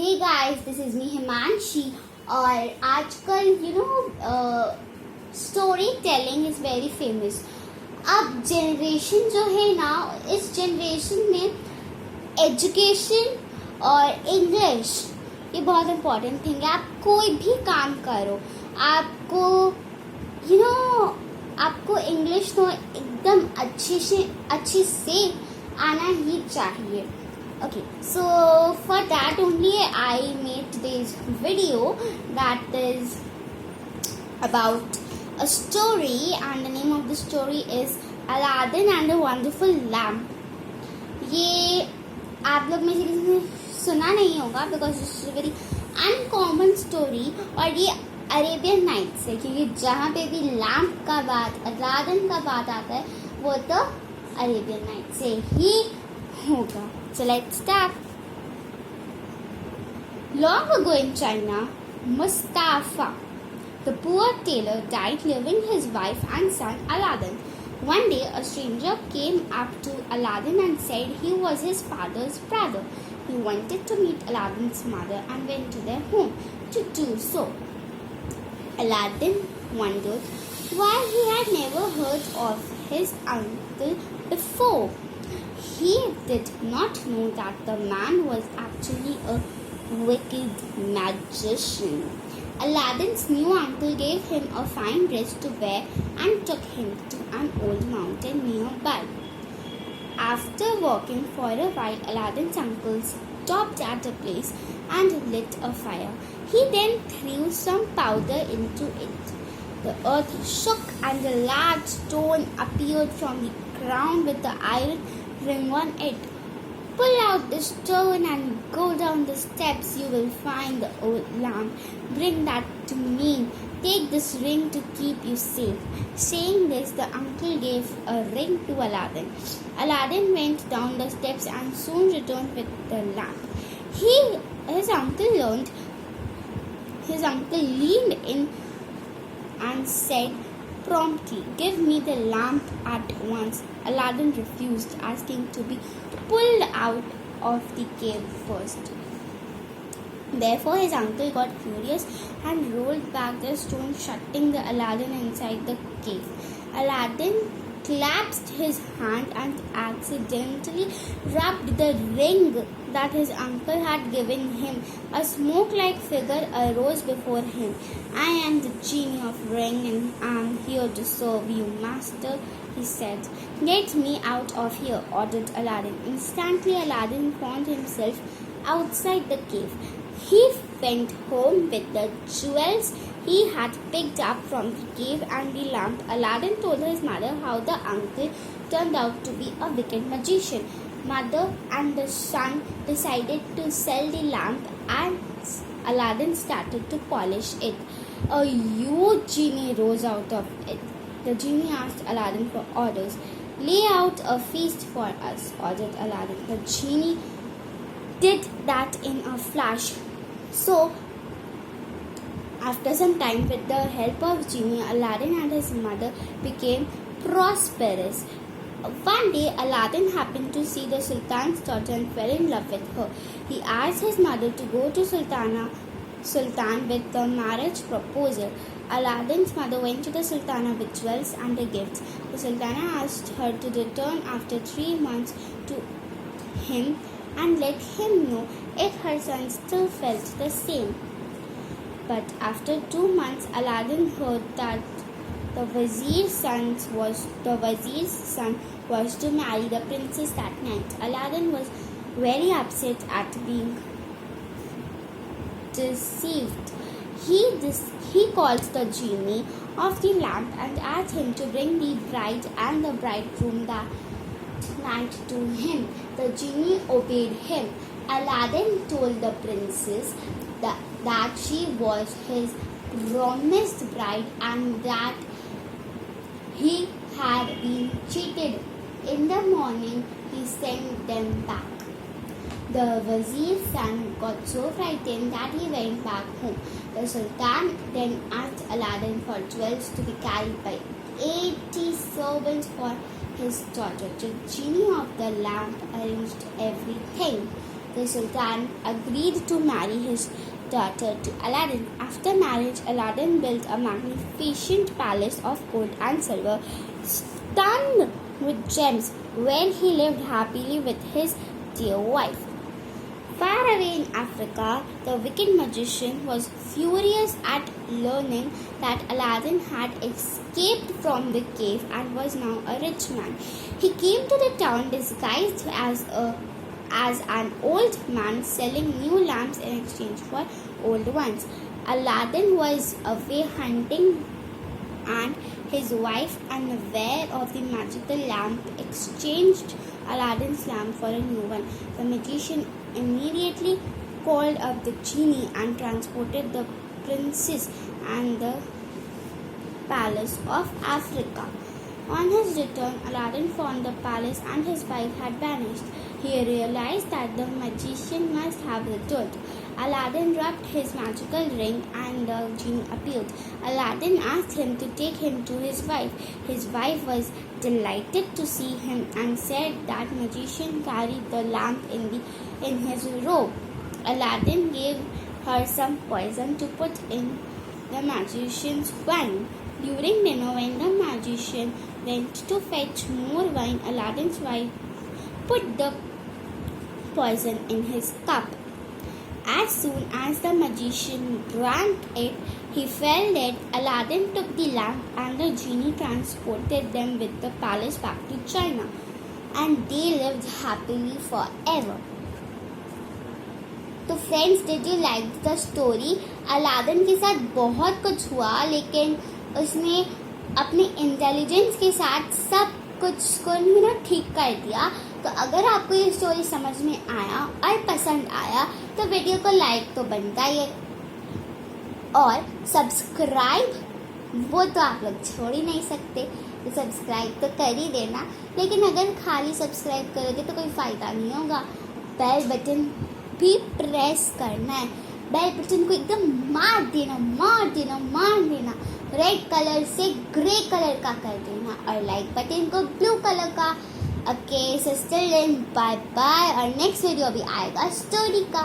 Hey guys, this is me Himanshi. और आजकल story telling is very famous. अब generation जो है ना, इस जनरेशन में एजुकेशन और इंग्लिश ये बहुत इम्पोर्टेंट थिंग है। आप कोई भी काम करो, आपको इंग्लिश तो एकदम अच्छी से आना ही चाहिए। Okay, so for that only I made today's video that is about a story, and the name of the story is Aladdin and the Wonderful Lamp. ये आप लोग में से किसी ने सुना नहीं होगा because it's a very uncommon story, और ये अरेबियन नाइट्स है, क्योंकि जहाँ पे भी लैम्प का बात, अलादीन का बात आता है, वो तो अरेबियन नाइट से ही होगा। So let's start. Long ago in China, Mustafa, the poor tailor, died leaving his wife and son Aladdin. One day, a stranger came up to Aladdin and said he was his father's brother. He wanted to meet Aladdin's mother and went to their home to do so. Aladdin wondered why he had never heard of his uncle before. He did not know that the man was actually a wicked magician. Aladdin's new uncle gave him a fine dress to wear and took him to an old mountain nearby. After walking for a while, Aladdin's uncle stopped at a place and lit a fire. He then threw some powder into it. The earth shook and a large stone appeared from the ground with the iron ring on it. Pull out the stone and go down the steps. You will find the old lamp. Bring that to me. Take this ring to keep you safe. Saying this, the uncle gave a ring to Aladdin. Aladdin went down the steps and soon returned with the lamp. His uncle leaned in and said promptly, "Give me the lamp at once." Aladdin refused, asking to be pulled out of the cave first. Therefore, his uncle got furious and rolled back the stone, shutting the Aladdin inside the cave. Aladdin clasped his hand and accidentally rubbed the ring that his uncle had given him. A smoke-like figure arose before him. "I am the genie of ring and I am here to serve you, master," he said. "Get me out of here," ordered Aladdin. Instantly, Aladdin found himself outside the cave. He went home with the jewels he had picked up from the cave and the lamp. Aladdin told his mother how the uncle turned out to be a wicked magician. Mother and the son decided to sell the lamp, and Aladdin started to polish it. A huge genie rose out of it. The genie asked Aladdin for orders. "Lay out a feast for us," ordered Aladdin. The genie did that in a flash. So, after some time, with the help of genie, Aladdin and his mother became prosperous. One day, Aladdin happened to see the Sultan's daughter and fell in love with her. He asked his mother to go to Sultan with the marriage proposal. Aladdin's mother went to the Sultana with jewels and a gift. The Sultana asked her to return after 3 months to him and let him know if her son still felt the same. But after 2 months, Aladdin heard that the vizier's son was to marry the princess that night. Aladdin was very upset at being deceived. He called the genie of the lamp and asked him to bring the bride and the bridegroom that night to him. The genie obeyed him. Aladdin told the princess that she was his promised bride and that he had been cheated. In the morning, he sent them back. The vizier's son got so frightened that he went back home. The Sultan then asked Aladdin for jewels to be carried by 80 servants for his daughter. The genie of the lamp arranged everything. The Sultan agreed to marry his daughter to Aladdin. After marriage, Aladdin built a magnificent palace of gold and silver, studded with gems, where he lived happily with his dear wife. Far away in Africa, the wicked magician was furious at learning that Aladdin had escaped from the cave and was now a rich man. He came to the town disguised as an old man selling new lamps in exchange for old ones. Aladdin was away hunting, and his wife, unaware of the magical lamp, exchanged Aladdin's lamp for a new one. The magician immediately called up the genie and transported the princess and the palace of Africa. On his return, Aladdin found the palace and his wife had vanished. He realized that the magician must have returned. Aladdin rubbed his magical ring and the genie appeared. Aladdin asked him to take him to his wife. His wife was delighted to see him and said that magician carried the lamp in his robe. Aladdin gave her some poison to put in the magician's wine. During dinner, when the magician went to fetch more wine, Aladdin's wife put the poison in his cup. As soon as the magician drank it, he fell dead. Aladdin took the lamp and the genie transported them with the palace back to China, and they lived happily forever. तो friends, did you like the story? Aladdin के साथ बहुत कुछ हुआ, लेकिन उसने अपने intelligence के साथ सब कुछ को ठीक कर दिया. तो अगर आपको ये स्टोरी समझ में आया और पसंद आया तो वीडियो को लाइक तो बनता ही है, और सब्सक्राइब वो तो आप लोग छोड़ ही नहीं सकते, तो सब्सक्राइब तो कर ही देना. लेकिन अगर खाली सब्सक्राइब करोगे तो कोई फ़ायदा नहीं होगा. बेल बटन भी प्रेस करना है. बेल बटन को एकदम मार देना, रेड कलर से ग्रे कलर का कर देना, और लाइक बटन को ब्लू कलर का. ओके सिस्टर, बाय बाय, और नेक्स्ट वीडियो भी आएगा स्टोरी का.